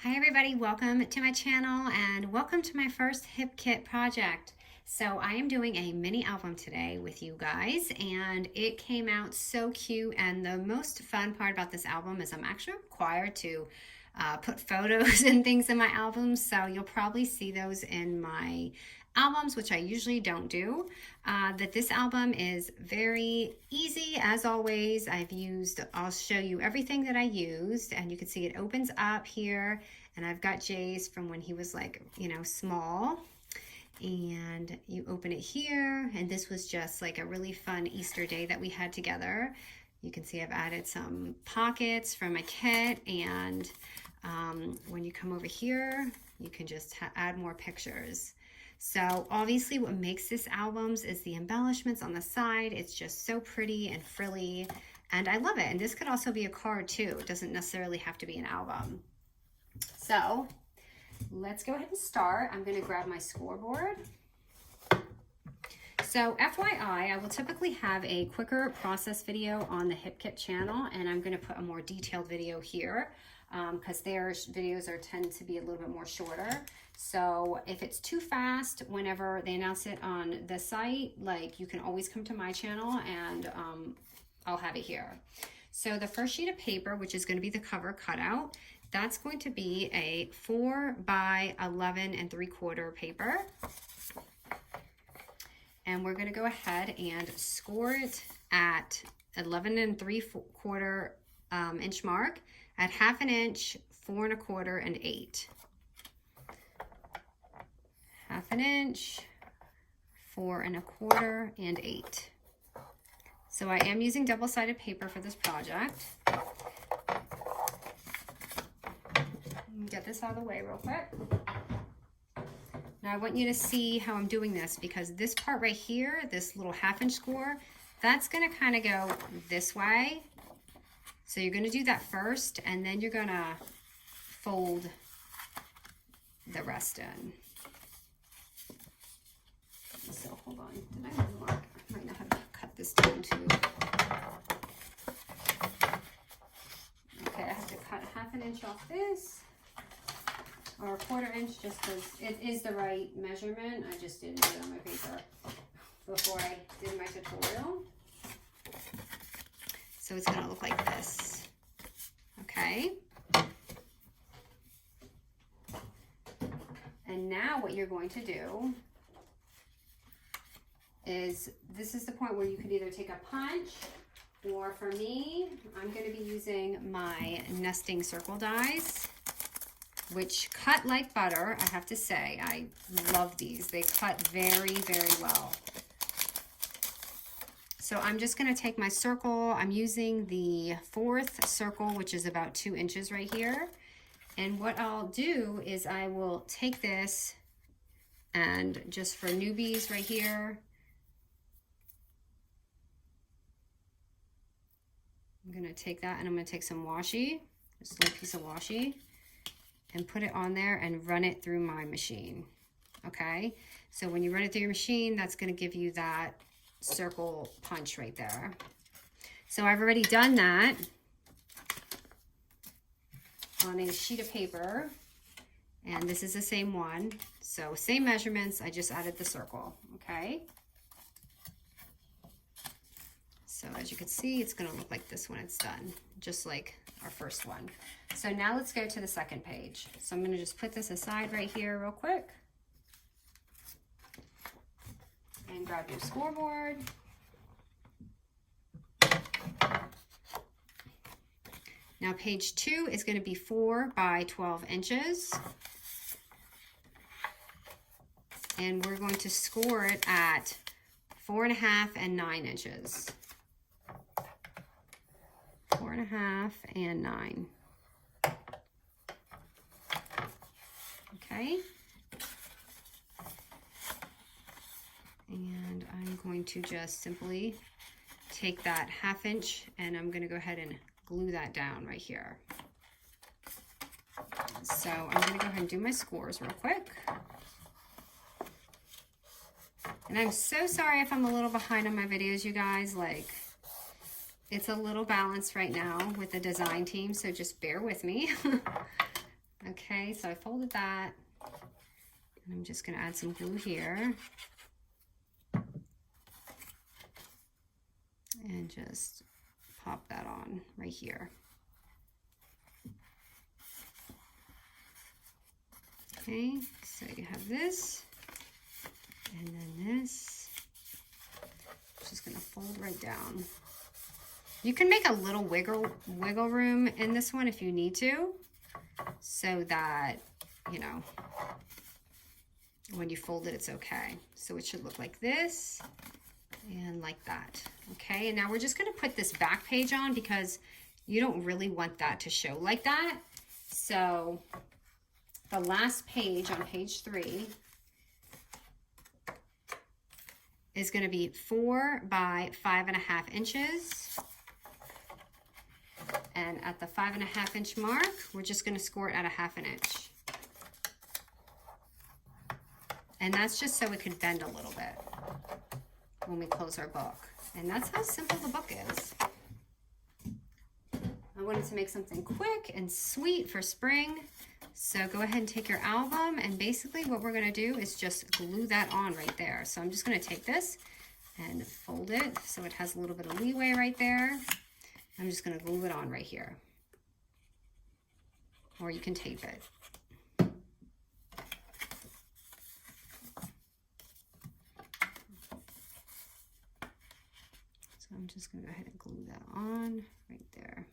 Hi everybody, welcome to my channel and welcome to my first hip kit project. So I am doing a mini album today with you guys and it came out so cute, and the most fun part about this album is I'm actually required to put photos and things in my albums, so you'll probably see those in my albums, which I usually don't do. That this album is very easy as always. I'll show you everything that I used, and you can see it opens up here, and I've got Jay's from when he was like, small. And you open it here, and this was just like a really fun Easter day that we had together. You can see I've added some pockets from my kit, and when you come over here, you can just add more pictures. So obviously what makes this albums is the embellishments on the side. It's just so pretty and frilly, and I love it. And this could also be a card too. It doesn't necessarily have to be an album. So let's go ahead and start. I'm going to grab my scoreboard. So FYI, I will typically have a quicker process video on the Hip Kit channel, and I'm going to put a more detailed video here because their videos tend to be a little bit more shorter. So if it's too fast, whenever they announce it on the site, like, you can always come to my channel and I'll have it here. So the first sheet of paper, which is going to be the cover cutout, that's going to be a 4 by 11 3/4 paper. And we're going to go ahead and score it at 11 3/4 inch mark, at 1/2 inch, 4 1/4, and 8. 1/2 inch, 4 1/4, and 8. So I am using double-sided paper for this project. Get this out of the way real quick. Now I want you to see how I'm doing this, because this part right here, this little 1/2 inch score, that's going to kind of go this way. So you're going to do that first, and then you're going to fold the rest in. So hold on, did I mark? I might not have cut this down too. Okay, I have to cut 1/2 inch off this, or 1/4 inch, just because it is the right measurement. I just didn't do it on my paper before I did my tutorial. So it's going to look like this. Okay. And now what you're going to do is, this is the point where you could either take a punch, or for me, I'm going to be using my nesting circle dies, which cut like butter. I have to say, I love these. They cut very, very well. So I'm just going to take my circle. I'm using the 4th circle, which is about 2 inches right here. And what I'll do is I will take this, and just for newbies right here, I'm going to take that, and I'm going to take some washi, just a little piece of washi, and put it on there and run it through my machine. Okay, so when you run it through your machine, that's going to give you that circle punch right there. So I've already done that on a sheet of paper, and this is the same one. So same measurements, I just added the circle. Okay, so as you can see, it's going to look like this when it's done, just like our first one. So now let's go to the second page. So I'm going to just put this aside right here real quick, and grab your scoreboard. Now page 2 is going to be 4 by 12 inches. And we're going to score it at 4 1/2 and 9 inches. 4 1/2 and 9. Okay. And I'm going to just simply take that 1/2 inch, and I'm going to go ahead and glue that down right here. So I'm going to go ahead and do my scores real quick. And I'm so sorry if I'm a little behind on my videos, you guys. Like, it's a little balanced right now with the design team, so just bear with me. Okay, so I folded that, and I'm just gonna add some glue here. And just pop that on right here. Okay, so you have this, and then this. Just gonna fold right down. You can make a little wiggle room in this one if you need to, so that, you know, when you fold it, it's okay. So it should look like this and like that. Okay, and now we're just gonna put this back page on because you don't really want that to show like that. So the last page on page 3 is gonna be 4 by 5.5 inches. And at the 5.5 inch mark, we're just gonna score it at 1/2 inch. And that's just so it could bend a little bit when we close our book. And that's how simple the book is. I wanted to make something quick and sweet for spring. So go ahead and take your album, and basically what we're gonna do is just glue that on right there. So I'm just gonna take this and fold it so it has a little bit of leeway right there. I'm just gonna glue it on right here. Or you can tape it. So I'm just gonna go ahead and glue that on right there.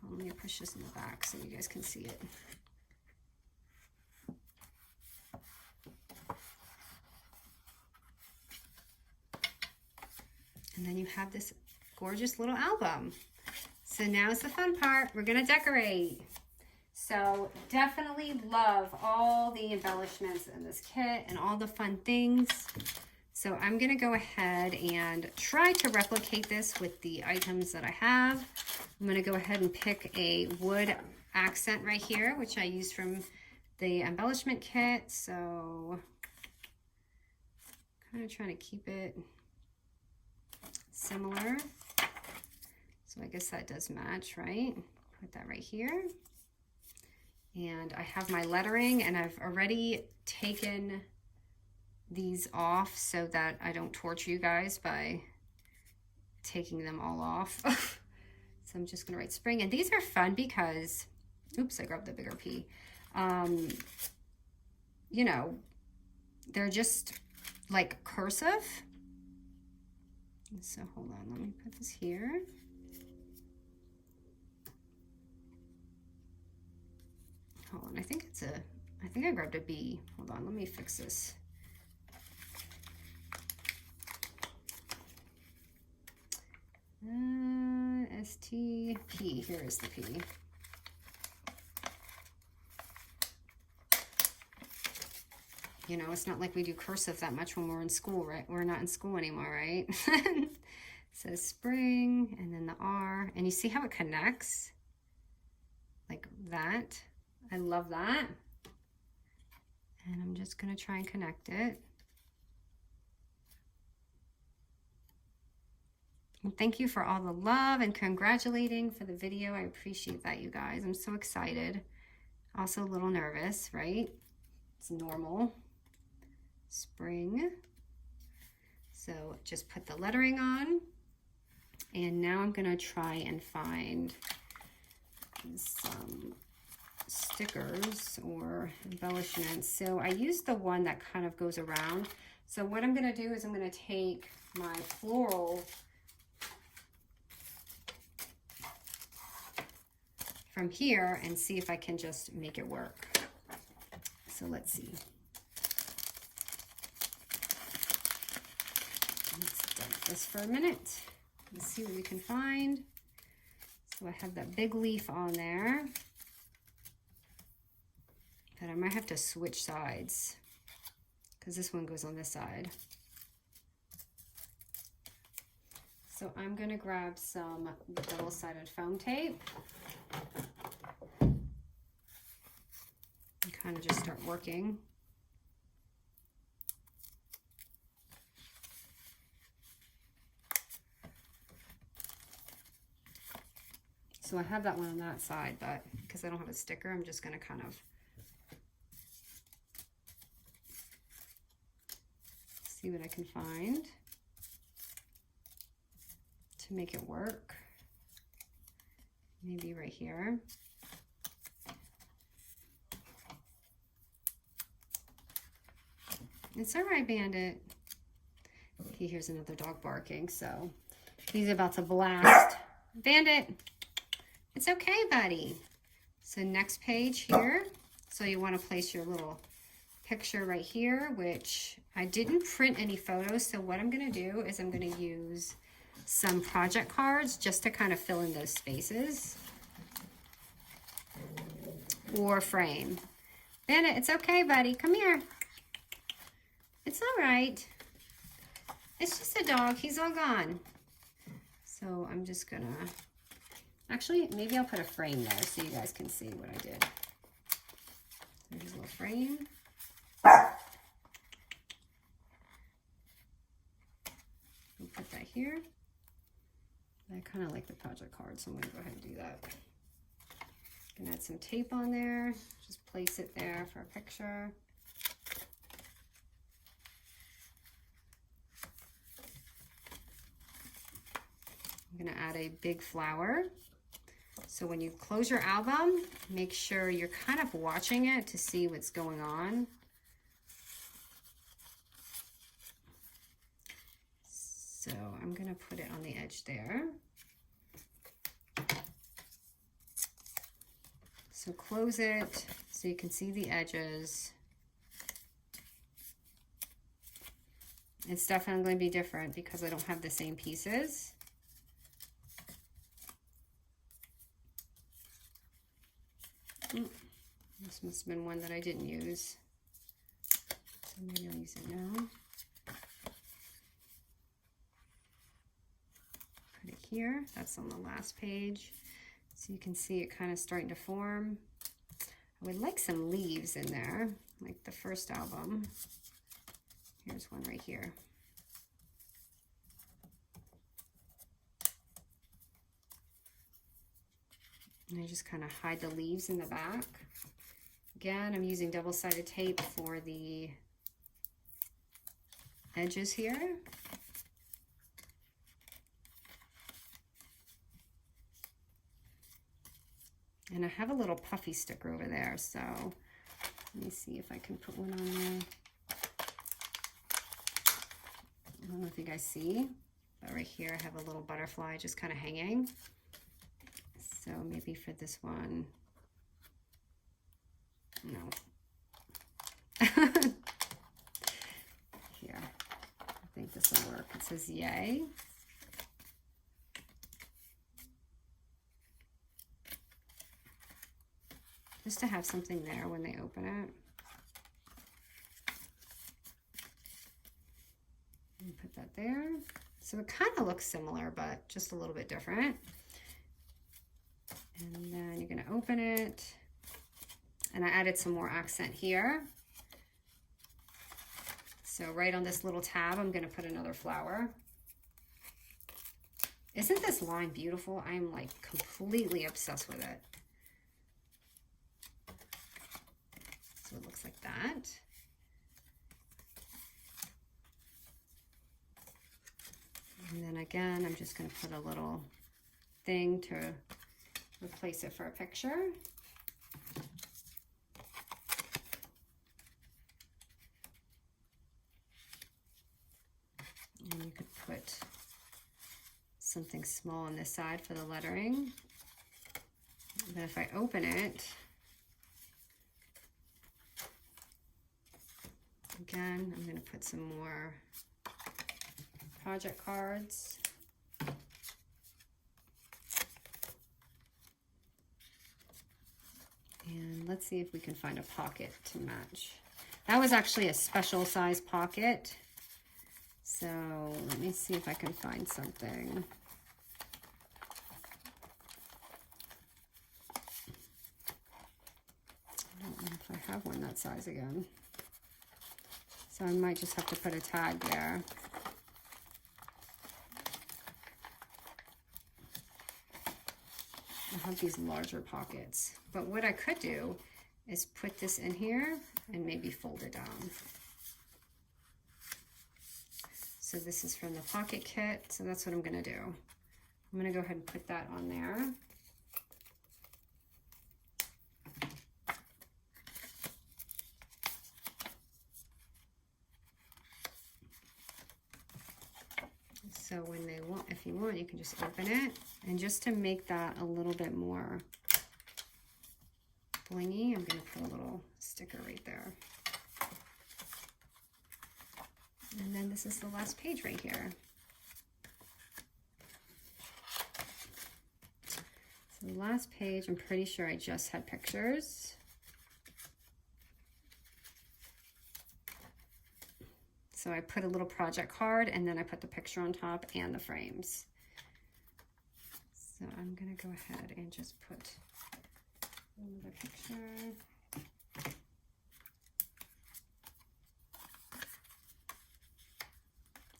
Let me push this in the back so you guys can see it. And then you have this gorgeous little album. So now's the fun part. We're gonna decorate. So definitely love all the embellishments in this kit and all the fun things. So I'm gonna go ahead and try to replicate this with the items that I have. I'm gonna go ahead and pick a wood accent right here, which I used from the embellishment kit. So kind of trying to keep it similar. So I guess that does match, right? Put that right here. And I have my lettering, and I've already taken these off so that I don't torture you guys by taking them all off. So I'm just gonna write spring, and these are fun because, oops, I grabbed the bigger P. You know, they're just like cursive. So hold on, let me put this here. Hold on, I think I grabbed a B. Hold on, let me fix this. S-T-P, here is the P. You know, it's not like we do cursive that much when we're in school, right? We're not in school anymore, right? It says spring, and then the R, and you see how it connects? Like that. I love that. And I'm just gonna try and connect it. And thank you for all the love and congratulating for the video. I appreciate that, you guys. I'm so excited. Also a little nervous, right? It's normal. Spring. So just put the lettering on. And now I'm gonna try and find some stickers or embellishments. So I used the one that kind of goes around. So what I'm gonna do is I'm gonna take my floral from here and see if I can just make it work. So let's see. Let's dump this for a minute. Let's see what we can find. So I have that big leaf on there. But I might have to switch sides because this one goes on this side. So I'm gonna grab some double-sided foam tape and kind of just start working. So I have that one on that side, but because I don't have a sticker, I'm just going to kind of see what I can find to make it work. Maybe right here. It's all right, Bandit. He hears another dog barking, so he's about to blast. Bandit, it's okay, buddy. So next page here. So you want to place your little picture right here, which I didn't print any photos. So what I'm going to do is I'm going to use some project cards just to kind of fill in those spaces. Or frame. Bandit, it's okay, buddy. Come here. It's all right. It's just a dog. He's all gone. So I'm just gonna, actually, maybe I'll put a frame there so you guys can see what I did. There's a little frame. We'll put that here. I kind of like the project card, so I'm gonna go ahead and do that. Gonna add some tape on there. Just place it there for a picture. I'm gonna add a big flower. So when you close your album, make sure you're kind of watching it to see what's going on. So I'm gonna put it on the edge there. So close it so you can see the edges. It's definitely going to be different because I don't have the same pieces. This must have been one that I didn't use. So maybe I'll use it now. Put it here. That's on the last page. So you can see it kind of starting to form. I would like some leaves in there, like the first album. Here's one right here. And I just kind of hide the leaves in the back. Again, I'm using double-sided tape for the edges here. And I have a little puffy sticker over there, so let me see if I can put one on there. I don't know if you guys see, but right here I have a little butterfly just kind of hanging. So maybe for this one, no. Here, I think this will work. It says yay. Just to have something there when they open it. And put that there. So it kind of looks similar, but just a little bit different. And then you're going to open it. And I added some more accent here. So right on this little tab, I'm going to put another flower. Isn't this line beautiful? I'm like completely obsessed with it. So it looks like that. And then again, I'm just going to put a little thing to replace it for a picture. And you could put something small on this side for the lettering. But if I open it, again, I'm going to put some more project cards. And let's see if we can find a pocket to match. That was actually a special size pocket. So let me see if I can find something. I don't know if I have one that size again. So I might just have to put a tag there. I have these larger pockets. But what I could do is put this in here and maybe fold it down. So this is from the pocket kit. So that's what I'm gonna do. I'm gonna go ahead and put that on there. So when they want, if you want, you can just open it. And just to make that a little bit more blingy, I'm gonna put a little sticker right there. And then this is the last page right here. So the last page, I'm pretty sure I just had pictures. So I put a little project card and then I put the picture on top and the frames. So I'm gonna go ahead and just put another picture.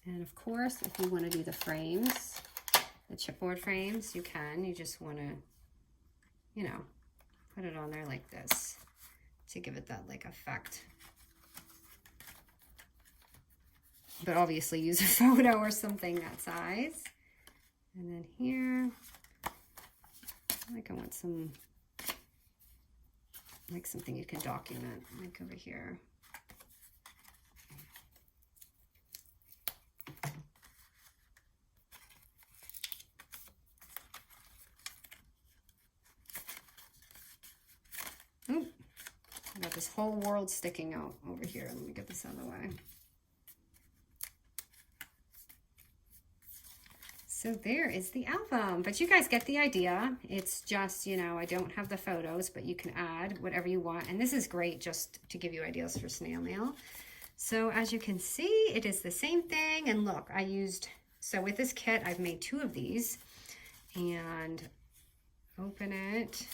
And of course, if you want to do the frames, the chipboard frames, you can. You just want to, you know, put it on there like this to give it that like effect. But obviously use a photo or something that size. And then here, like I want some, like something you can document, like over here. Ooh, I got this whole world sticking out over here. Let me get this out of the way. So there is the album, but you guys get the idea. It's just, you know, I don't have the photos, but you can add whatever you want. And this is great just to give you ideas for snail mail. So as you can see, it is the same thing. And look, I used, so with this kit, I've made 2 of these and open it.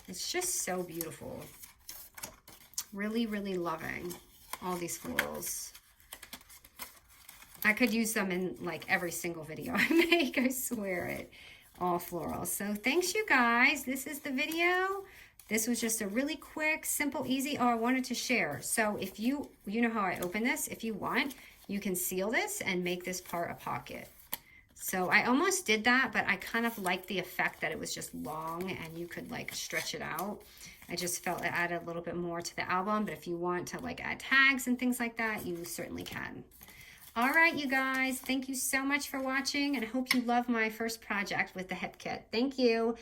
It's just so beautiful. Really, really loving all these florals. I could use them in like every single video I make, I swear it. All florals. So thanks you guys. This is the video. This was just a really quick, simple, easy. Oh, I wanted to share. So if you know how I open this, if you want, you can seal this and make this part a pocket. So I almost did that, but I kind of liked the effect that it was just long and you could like stretch it out. I just felt it added a little bit more to the album, but if you want to like add tags and things like that, you certainly can. All right, you guys, thank you so much for watching and I hope you love my first project with the hip kit. Thank you.